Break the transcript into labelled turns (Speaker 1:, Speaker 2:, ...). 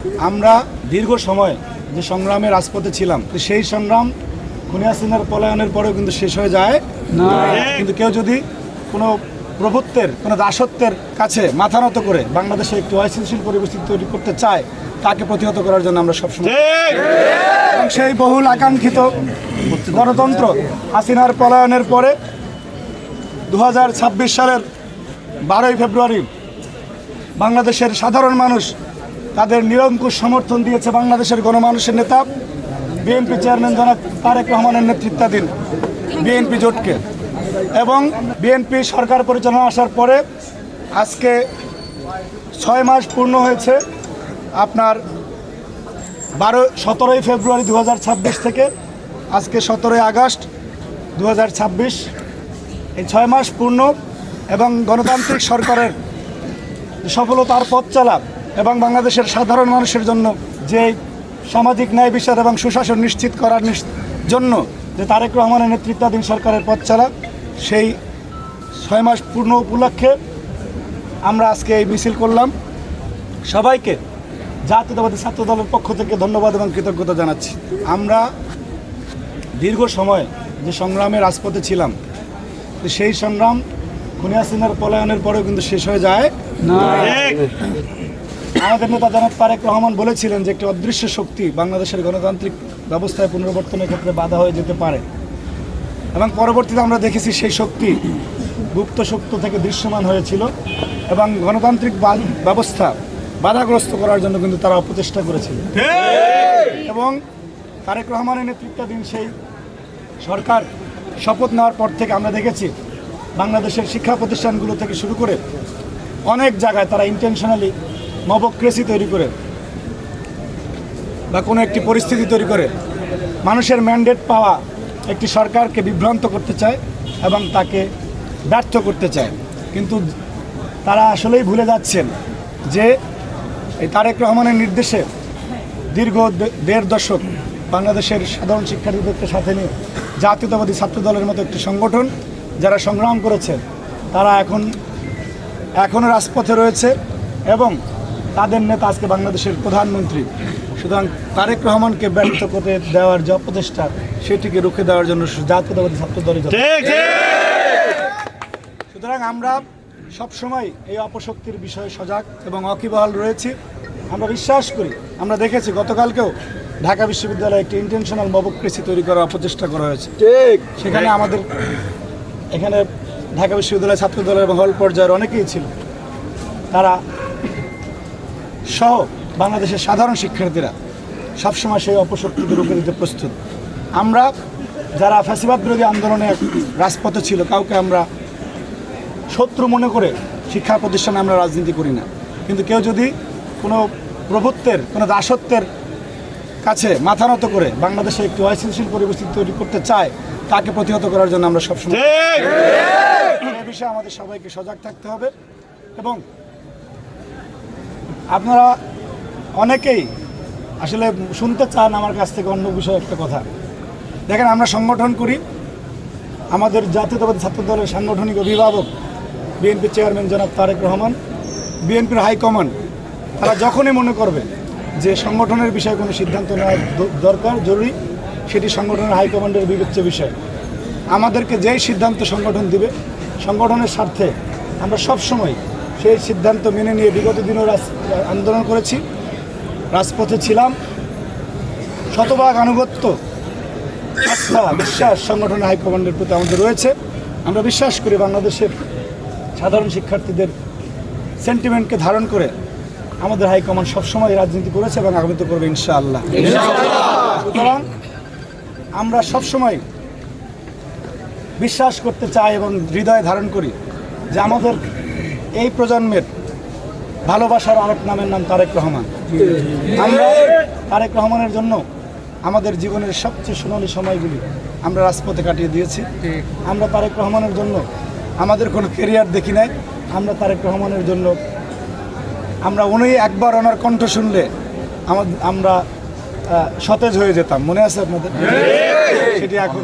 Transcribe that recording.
Speaker 1: আমরা দীর্ঘ সময় যে সংগ্রামে রাজপথে ছিলাম, সেই সংগ্রাম খুনি হাসিনার পলায়নের পরেও কিন্তু শেষ হয়ে যায় না। কিন্তু কেউ যদি কোনো প্রভুত্বের, কোনো দাসত্বের কাছে মাথা নত করে বাংলাদেশে একটি অস্থিতিশীল পরিবেশ তৈরি করতে চায়, তাকে প্রতিহত করার জন্য আমরা সবসময় এবং সেই বহুল আকাঙ্ক্ষিত গণতন্ত্র হাসিনার পলায়নের পরে 2026 সালের 12ই ফেব্রুয়ারি বাংলাদেশের সাধারণ মানুষ তাদের নিরঙ্কুশ সমর্থন দিয়েছে বাংলাদেশের গণমানুষের নেতা বিএনপি চেয়ারম্যান জনাব তারেক রহমানের নেতৃত্বাধীন বিএনপি জোটকে। এবং বিএনপি সরকার পরিচালনা আসার পরে আজকে 6 মাস পূর্ণ হয়েছে। আপনার 17ই ফেব্রুয়ারি 2026 থেকে আজকে 17ই আগস্ট 2026, এই 6 মাস পূর্ণ এবং গণতান্ত্রিক সরকারের সফলতার পথ চলা এবং বাংলাদেশের সাধারণ মানুষের জন্য যে সামাজিক ন্যায় বিচার এবং সুশাসন নিশ্চিত করার জন্য যে তারেক রহমানের নেতৃত্বাধীন সরকারের পথ চলা, সেই 6 মাস পূর্ণ উপলক্ষে আমরা আজকে এই মিছিল করলাম। সবাইকে জাতীয়তাবাদী ছাত্র দলের পক্ষ থেকে ধন্যবাদ এবং কৃতজ্ঞতা জানাচ্ছি। আমরা দীর্ঘ সময় যে সংগ্রামে রাজপথে ছিলাম, সেই সংগ্রাম খুনি হাসিনার পলায়নের পরেও কিন্তু শেষ হয়ে যায় না। আমাদের নেতা জনাব তারেক রহমান বলেছিলেন যে একটি অদৃশ্য শক্তি বাংলাদেশের গণতান্ত্রিক ব্যবস্থায় পুনর্বর্তনের ক্ষেত্রে বাধা হয়ে যেতে পারে, এবং পরবর্তীতে আমরা দেখেছি সেই শক্তি গুপ্ত শক্তি থেকে দৃশ্যমান হয়েছিল এবং গণতান্ত্রিক ব্যবস্থা বাধাগ্রস্ত করার জন্য কিন্তু তারা অপচেষ্টা করেছিল। এবং তারেক রহমানের নেতৃত্বাধীন সেই সরকার শপথ নেওয়ার পর থেকে আমরা দেখেছি বাংলাদেশের শিক্ষা প্রতিষ্ঠানগুলো থেকে শুরু করে অনেক জায়গায় তারা ইন্টেনশনালি মবক্রেসি তৈরি করে বা কোনো একটি পরিস্থিতি তৈরি করে মানুষের ম্যান্ডেট পাওয়া একটি সরকারকে বিভ্রান্ত করতে চায় এবং তাকে ব্যর্থ করতে চায়। কিন্তু তারা আসলেই ভুলে যাচ্ছেন যে এই তারেক রহমানের নির্দেশে দীর্ঘ 1.5 দশক বাংলাদেশের সাধারণ শিক্ষার্থীদেরকে সাথে নিয়ে জাতীয়তাবাদী ছাত্র দলের মতো একটি সংগঠন যারা সংগ্রাম করেছে, তারা এখনও রাজপথে রয়েছে এবং তাদের নেতা আজকে বাংলাদেশের প্রধানমন্ত্রী। সুতরাং তারেক রহমানকে ব্যর্থ করে দেওয়ার যে অপচেষ্টা, সেটিকে রুখে দেওয়ার জন্য জাতীয়তাবাদী ছাত্র দলের। সুতরাং আমরা সবসময় এই অপশক্তির বিষয়ে সজাগ এবং ওয়াকিবহাল রয়েছি। আমরা বিশ্বাস করি, আমরা দেখেছি গতকালকেও ঢাকা বিশ্ববিদ্যালয়ে একটি ইন্টেনশনাল মবক্রেসি তৈরি করার অপচেষ্টা করা হয়েছে। সেখানে আমাদের এখানে ঢাকা বিশ্ববিদ্যালয়ের ছাত্র দলের এবং হল পর্যায়ের অনেকেই ছিল, তারা সহ বাংলাদেশের সাধারণ শিক্ষার্থীরা সবসময় সেই অপশক্তিকে রুখে দিতে প্রস্তুত। আমরা যারা ফ্যাসিবাদ বিরোধী আন্দোলনে রাজপথে ছিল, কাউকে আমরা শত্রু মনে করে শিক্ষা প্রতিষ্ঠানে আমরা রাজনীতি করি না। কিন্তু কেউ যদি কোনো প্রভুত্বের, কোনো দাসত্বের কাছে মাথা নত করে বাংলাদেশে একটি অস্থিতিশীল পরিবেশ তৈরি করতে চায়, তাকে প্রতিহত করার জন্য আমরা সবসময় এই বিষয়ে আমাদের সবাইকে সজাগ থাকতে হবে। এবং আপনারা অনেকেই আসলে শুনতে চান আমার কাছ থেকে অন্য বিষয়ে একটা কথা। দেখেন, আমরা সংগঠন করি, আমাদের জাতীয়তাবাদী ছাত্র দলের সাংগঠনিক অভিভাবক বিএনপি চেয়ারম্যান জনাব তারেক রহমান, বিএনপির হাইকমান্ড, তারা যখনই মনে করবে যে সংগঠনের বিষয়ে কোনো সিদ্ধান্ত নেওয়া দরকার, জরুরি, সেটি সংগঠনের হাইকমান্ডের বিবেচ্য বিষয়। আমাদেরকে যেই সিদ্ধান্ত সংগঠন দিবে, সংগঠনের স্বার্থে আমরা সবসময় সেই সিদ্ধান্ত মেনে নিয়ে বিগত দিনও আন্দোলন করেছি, রাজপথে ছিলাম। শতভাগ আনুগত্য, আস্থা, বিশ্বাস সংগঠনের হাইকমান্ডের প্রতি আমাদের রয়েছে। আমরা বিশ্বাস করি বাংলাদেশের সাধারণ শিক্ষার্থীদের সেন্টিমেন্টকে ধারণ করে আমাদের হাইকমান্ড সবসময় রাজনীতি করেছে এবং আগামীতে করবে ইনশাআল্লাহ। সুতরাং আমরা সবসময় বিশ্বাস করতে চাই এবং হৃদয়ে ধারণ করি যে আমাদের এই প্রজন্মের ভালোবাসার আরেক নামের নাম তারেক রহমান। আমরা তারেক রহমানের জন্য আমাদের জীবনের সবচেয়ে সোনালী সময়গুলি আমরা রাজপথে কাটিয়ে দিয়েছি। আমরা তারেক রহমানের জন্য আমাদের কোনো কেরিয়ার দেখি নাই। আমরা তারেক রহমানের জন্য উনি একবার ওনার কণ্ঠ শুনলে আমরা সতেজ হয়ে যেতাম। মনে আছে আপনাদের? সেটি এখন